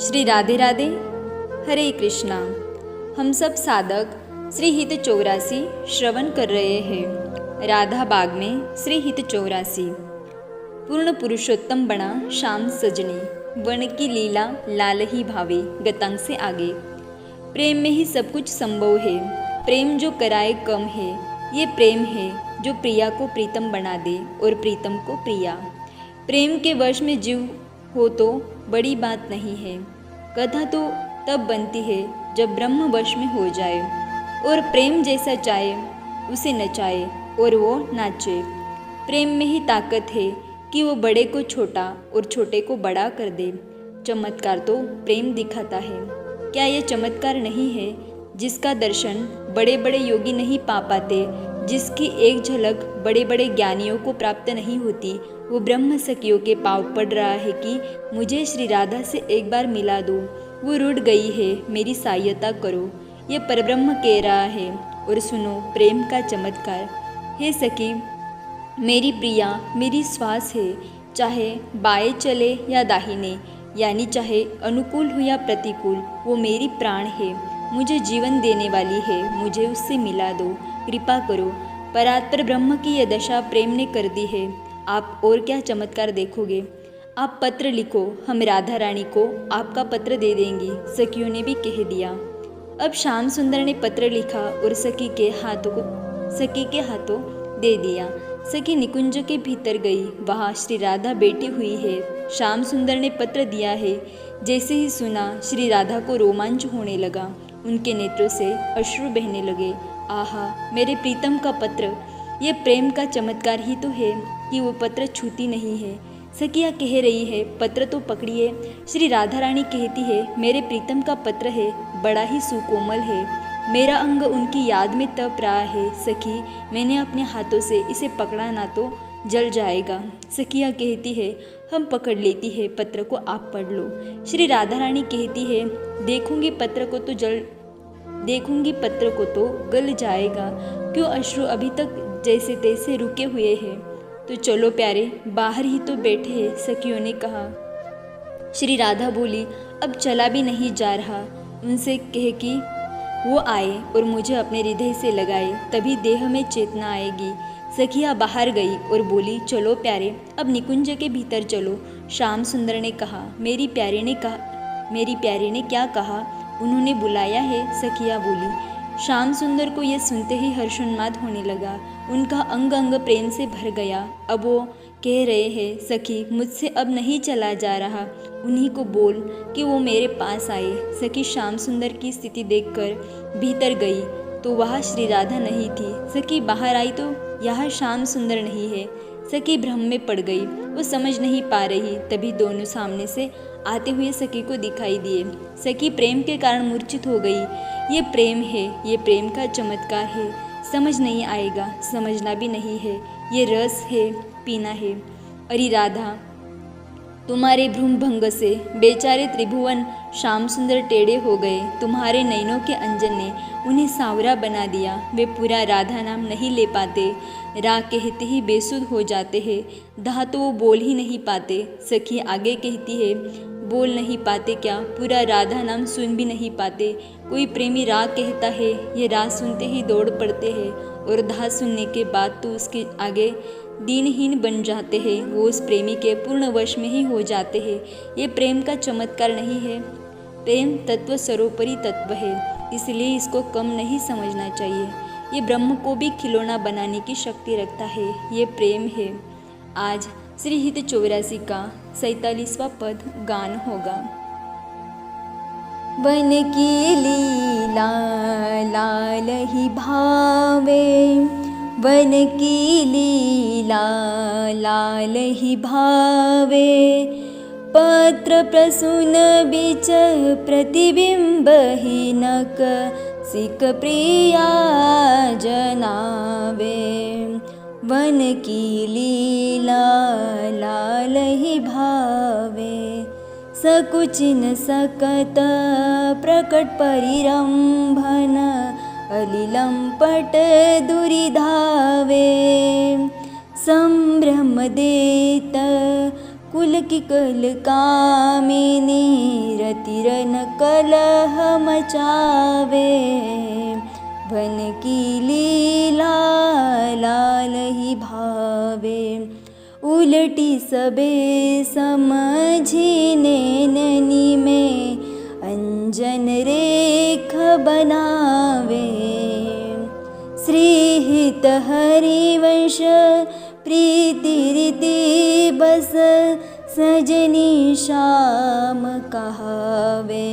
श्री राधे राधे, हरे कृष्णा। हम सब साधक श्री हित 84 श्रवण कर रहे हैं। राधा बाग में श्री हित 84। पूर्ण पुरुषोत्तम बना श्याम सजनी, वन की लीला लाल ही भावे। गतांग से आगे। प्रेम में ही सब कुछ संभव है। प्रेम जो कराए कम है, ये प्रेम है जो प्रिया को प्रीतम बना दे और प्रीतम को प्रिया। प्रेम के वश में जीव हो तो बड़ी बात नहीं है। कथा तो तब बनती है जब ब्रह्म वश में हो जाए और प्रेम जैसा चाहे उसे नचाए और वो नाचे। प्रेम में ही ताकत है कि वो बड़े को छोटा और छोटे को बड़ा कर दे। चमत्कार तो प्रेम दिखाता है। क्या ये चमत्कार नहीं है जिसका दर्शन बड़े बड़े योगी नहीं पा पाते, जिसकी एक झलक बड़े बड़े ज्ञानियों को प्राप्त नहीं होती? वो ब्रह्म सखियों के पाँव पड़ रहा है कि मुझे श्री राधा से एक बार मिला दो। वो रुठ गई है, मेरी सहायता करो, ये परब्रह्म कह रहा है। और सुनो प्रेम का चमत्कार। हे सखी, मेरी प्रिया मेरी श्वास है, चाहे बाएं चले या दाहिने, यानी चाहे अनुकूल हो या प्रतिकूल, वो मेरी प्राण है, मुझे जीवन देने वाली है, मुझे उससे मिला दो, कृपा करो। परात्पर ब्रह्म की यह दशा प्रेम ने कर दी है। आप और क्या चमत्कार देखोगे? आप पत्र लिखो, हम राधा रानी को आपका पत्र दे देंगी, सखियों ने भी कह दिया। अब श्याम सुंदर ने पत्र लिखा और सखी के हाथों दे दिया। सखी निकुंज के भीतर गई, वहाँ श्री राधा बैठी हुई है। श्याम सुंदर ने पत्र दिया है। जैसे ही सुना, श्री राधा को रोमांच होने लगा, उनके नेत्रों से अश्रु बहने लगे। आहा, मेरे प्रीतम का पत्र! ये प्रेम का चमत्कार ही तो है कि वो पत्र छूती नहीं है। सखिया कह रही है, पत्र तो पकड़िए। श्री राधा रानी कहती है, मेरे प्रीतम का पत्र है, बड़ा ही सुकोमल है, मेरा अंग उनकी याद में तप रहा है। सखी, मैंने अपने हाथों से इसे पकड़ा ना तो जल जाएगा। सखिया कहती है, हम पकड़ लेती है, पत्र को आप पढ़ लो। श्री राधा रानी कहती है, देखूंगी पत्र को तो गल जाएगा। क्यों अश्रु अभी तक जैसे तैसे रुके हुए हैं? तो चलो प्यारे, बाहर ही तो बैठे हैं, सखियों ने कहा। श्री राधा बोली, अब चला भी नहीं जा रहा। उनसे कहे कि वो आए और मुझे अपने हृदय से लगाए, तभी देह में चेतना आएगी। सखिया बाहर गई और बोली, चलो प्यारे, अब निकुंज के भीतर चलो। श्याम सुंदर ने कहा, मेरी प्यारी ने क्या कहा? उन्होंने बुलाया है, सखिया बोली। श्याम सुंदर को यह सुनते ही हर्षोन्माद होने लगा, उनका अंग अंग प्रेम से भर गया। अब वो कह रहे हैं, सखी मुझसे अब नहीं चला जा रहा, उन्हीं को बोल कि वो मेरे पास आए। सखी श्याम सुंदर की स्थिति देखकर भीतर गई तो वहाँ श्री राधा नहीं थी। सखी बाहर आई तो यहाँ श्याम सुंदर नहीं है। सखी भ्रम में पड़ गई, वो समझ नहीं पा रही। तभी दोनों सामने से आते हुए सखी को दिखाई दिए। सखी प्रेम के कारण मूर्छित हो गई। ये प्रेम है, ये प्रेम का चमत्कार है, समझ नहीं आएगा, समझना भी नहीं है, ये रस है, पीना है। अरे राधा, तुम्हारे भ्रूम भंग से बेचारे त्रिभुवन श्याम सुंदर टेढ़े हो गए। तुम्हारे नैनों के अंजन ने उन्हें सांवरा बना दिया। वे पूरा राधा नाम नहीं ले पाते, रा कहते ही बेसुध हो जाते हैं। धा तो वो बोल ही नहीं पाते। सखी आगे कहती है, बोल नहीं पाते क्या, पूरा राधा नाम सुन भी नहीं पाते। कोई प्रेमी रा कहता है, ये रा सुनते ही दौड़ पड़ते हैं और धा सुनने के बाद तो उसके आगे दीनहीन बन जाते हैं। वो उस प्रेमी के पूर्ण वश में ही हो जाते हैं। ये प्रेम का चमत्कार नहीं है। प्रेम तत्व सर्वोपरि तत्व है, इसलिए इसको कम नहीं समझना चाहिए। ये ब्रह्म को भी खिलौना बनाने की शक्ति रखता है। ये प्रेम है। आज श्री हित 84 का 47वां पद गान होगा। वन की लीला लाल ही भावे, वन की लीला लाल ही भावे, पत्र प्रसून बीच प्रतिबिंब ही नक सिक प्रिया जनावे। वन की लीला लाल ही भावे, सकुच न सकत प्रकट परिरंभन, अलिलंपट दुरिधावे। संभ्रम देत कुल की कल कामिनी, रति वीर न कलह मचावे, वन की लीला लाल ही भावे। उलटी सबे समझी नैननी में, अंजन रेख बनावे। श्रीहित हरिवंश प्रीति रीति बस, सजनी श्याम कहावे।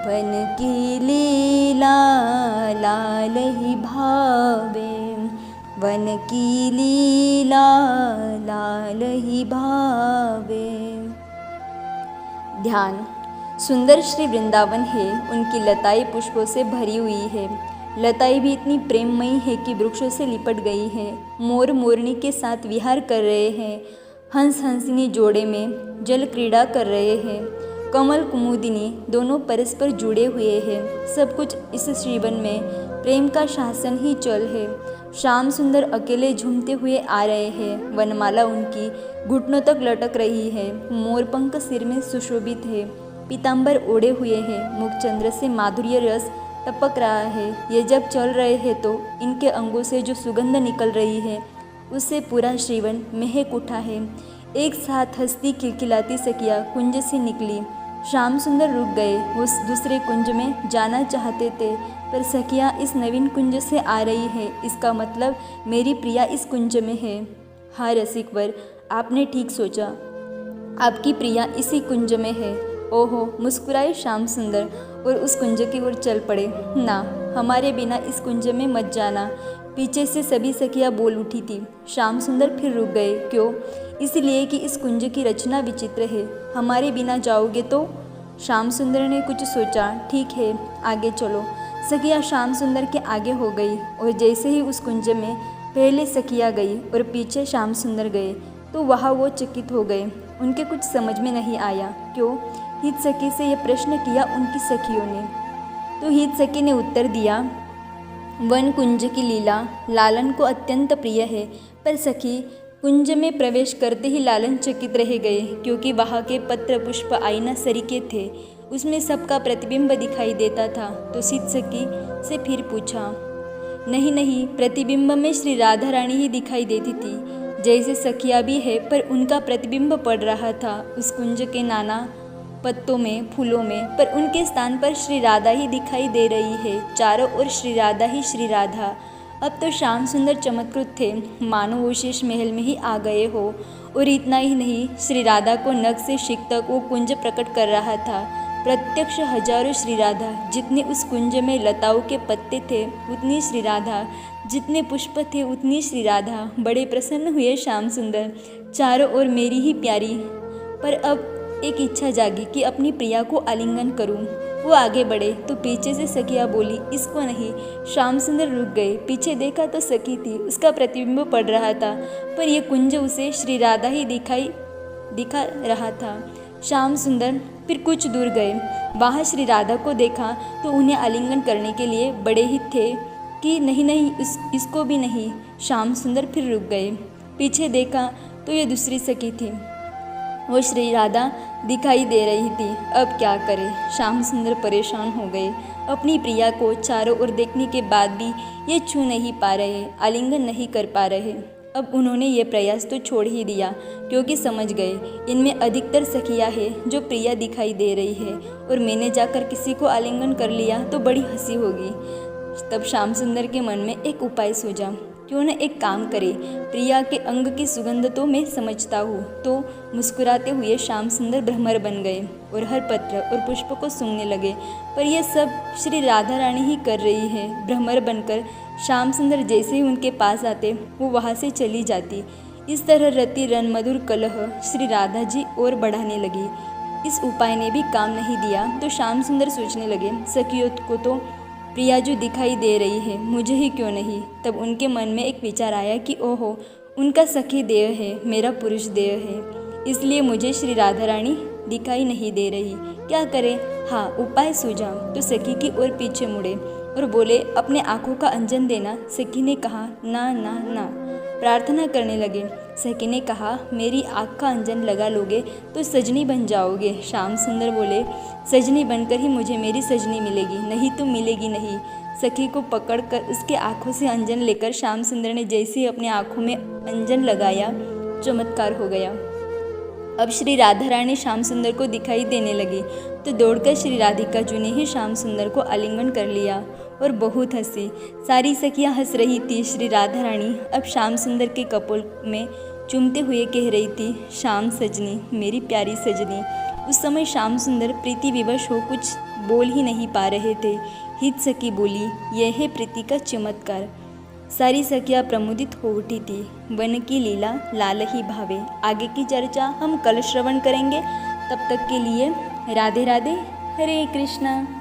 वन की लीला लाल ही भावे, वन की लीला लाल ही भावे। ध्यान। सुंदर श्री वृंदावन है, उनकी लताएं पुष्पों से भरी हुई है। लताएं भी इतनी प्रेममयी है कि वृक्षों से लिपट गई है। मोर मोरनी के साथ विहार कर रहे हैं, हंस हंसिनी जोड़े में जल क्रीड़ा कर रहे हैं। कमल कुमुदिनी दोनों परस्पर जुड़े हुए हैं। सब कुछ इस जीवन में प्रेम का शासन ही चल है। श्याम सुंदर अकेले झूमते हुए आ रहे हैं। वनमाला उनकी घुटनों तक लटक रही है। मोरपंख सिर में सुशोभित है। पीतांबर ओढ़े हुए हैं। मुखचंद्र से माधुर्य रस टपक रहा है। ये जब चल रहे हैं तो इनके अंगों से जो सुगंध निकल रही है उससे पूरा जीवन महक उठा है। एक साथ हंसती खिलखिलाती सखियाँ कुंज से निकली। श्याम सुंदर रुक गए। वो दूसरे कुंज में जाना चाहते थे, पर सखियाँ इस नवीन कुंज से आ रही है, इसका मतलब मेरी प्रिया इस कुंज में है। हाँ रसिकवर, आपने ठीक सोचा, आपकी प्रिया इसी कुंज में है। ओहो, मुस्कुराए श्याम सुंदर और उस कुंज की ओर चल पड़े। ना, हमारे बिना इस कुंज में मत जाना, पीछे से सभी सखियाँ बोल उठी थी। श्याम सुंदर फिर रुक गए। क्यों? इसलिए कि इस कुंज की रचना विचित्र है। हमारे बिना जाओगे तो? श्याम सुंदर ने कुछ सोचा। ठीक है, आगे चलो। सखियाँ श्याम सुंदर के आगे हो गई और जैसे ही उस कुंज में पहले सखियाँ गई और पीछे श्याम सुंदर गए तो वहाँ वो चकित हो गए। उनके कुछ समझ में नहीं आया। क्यों? हित सखी से यह प्रश्न किया उनकी सखियों ने। तो हित सखी ने उत्तर दिया, वन कुंज की लीला लालन को अत्यंत प्रिय है। पर सखी, कुंज में प्रवेश करते ही लालन चकित रह गए, क्योंकि वहाँ के पत्र पुष्प आईना सरीखे थे। उसमें सबका प्रतिबिंब दिखाई देता था। तो हित सखी से फिर पूछा, नहीं नहीं, प्रतिबिंब में श्री राधा रानी ही दिखाई देती थी। जैसे सखिया भी है, पर उनका प्रतिबिंब पड़ रहा था उस कुंज के नाना पत्तों में, फूलों में, पर उनके स्थान पर श्री राधा ही दिखाई दे रही है। चारों ओर श्री राधा ही श्री राधा। अब तो श्याम सुंदर चमत्कृत थे, मानो वो शेष महल में ही आ गए हो। और इतना ही नहीं, श्री राधा को नख से शिख तक वो कुंज प्रकट कर रहा था। प्रत्यक्ष हजारों श्री राधा। जितने उस कुंज में लताओं के पत्ते थे उतनी श्री राधा, जितने पुष्प थे उतनी श्री राधा। बड़े प्रसन्न हुए श्याम सुंदर। चारों ओर मेरी ही प्यारी। पर अब एक इच्छा जागी कि अपनी प्रिया को आलिंगन करूं। वो आगे बढ़े तो पीछे से सखिया बोली, इसको नहीं। श्याम सुंदर रुक गए। पीछे देखा तो सखी थी, उसका प्रतिबिंब पड़ रहा था, पर यह कुंज उसे श्री राधा ही दिखा रहा था। श्याम सुंदर फिर कुछ दूर गए। वहाँ श्री राधा को देखा तो उन्हें आलिंगन करने के लिए बड़े ही थे कि नहीं नहीं, इसको भी नहीं। श्याम सुंदर फिर रुक गए। पीछे देखा तो ये दूसरी सखी थी, वो श्री राधा दिखाई दे रही थी। अब क्या करे? श्याम सुंदर परेशान हो गए। अपनी प्रिया को चारों ओर देखने के बाद भी ये छू नहीं पा रहे, आलिंगन नहीं कर पा रहे। अब उन्होंने ये प्रयास तो छोड़ ही दिया, क्योंकि समझ गए इनमें अधिकतर सखियाँ हैं जो प्रिया दिखाई दे रही है, और मैंने जाकर किसी को आलिंगन कर लिया तो बड़ी हंसी होगी। तब श्याम सुंदर के मन में एक उपाय सूझा। क्यों न एक काम करे, प्रिया के अंग की सुगंध तो मैं समझता हूँ। तो मुस्कुराते हुए श्याम सुंदर भ्रमर बन गए और हर पत्र और पुष्प को सूंघने लगे। पर यह सब श्री राधा रानी ही कर रही है। भ्रमर बनकर श्याम सुंदर जैसे ही उनके पास आते वो वहाँ से चली जाती। इस तरह रति रन मधुर कलह श्री राधा जी और बढ़ाने लगी। इस उपाय ने भी काम नहीं दिया तो श्याम सुंदर सोचने लगे, सखियों को तो प्रिया जो दिखाई दे रही है, मुझे ही क्यों नहीं। तब उनके मन में एक विचार आया कि ओहो, उनका सखी देह है, मेरा पुरुष देह है, इसलिए मुझे श्री राधा रानी दिखाई नहीं दे रही। क्या करें? हाँ, उपाय सूझा। तो सखी की ओर पीछे मुड़े और बोले, अपने आंखों का अंजन देना। सखी ने कहा, ना ना ना। प्रार्थना करने लगे, सखी ने कहा, मेरी आँख का अंजन लगा लोगे तो सजनी बन जाओगे। श्याम सुंदर बोले, सजनी बनकर ही मुझे मेरी सजनी मिलेगी, नहीं तो मिलेगी नहीं। सखी को पकड़कर उसके आँखों से अंजन लेकर श्याम सुंदर ने जैसे ही अपने आँखों में अंजन लगाया, चमत्कार हो गया। अब श्री राधा रानी श्याम सुंदर को दिखाई देने लगी तो दौड़कर श्री राधिका जी ने ही श्याम सुंदर को आलिंगन कर लिया और बहुत हंसी। सारी सखियाँ हंस रही थी। श्री राधा रानी अब श्याम सुंदर के कपोल में चूमते हुए कह रही थी, श्याम सजनी, मेरी प्यारी सजनी। उस समय श्याम सुंदर प्रीति विवश हो कुछ बोल ही नहीं पा रहे थे। हित सखी बोली, यह है प्रीति का चमत्कार। सारी सखियाँ प्रमुदित हो उठी थी। वन की लीला लाल ही भावे। आगे की चर्चा हम कल श्रवण करेंगे। तब तक के लिए राधे राधे, हरे कृष्णा।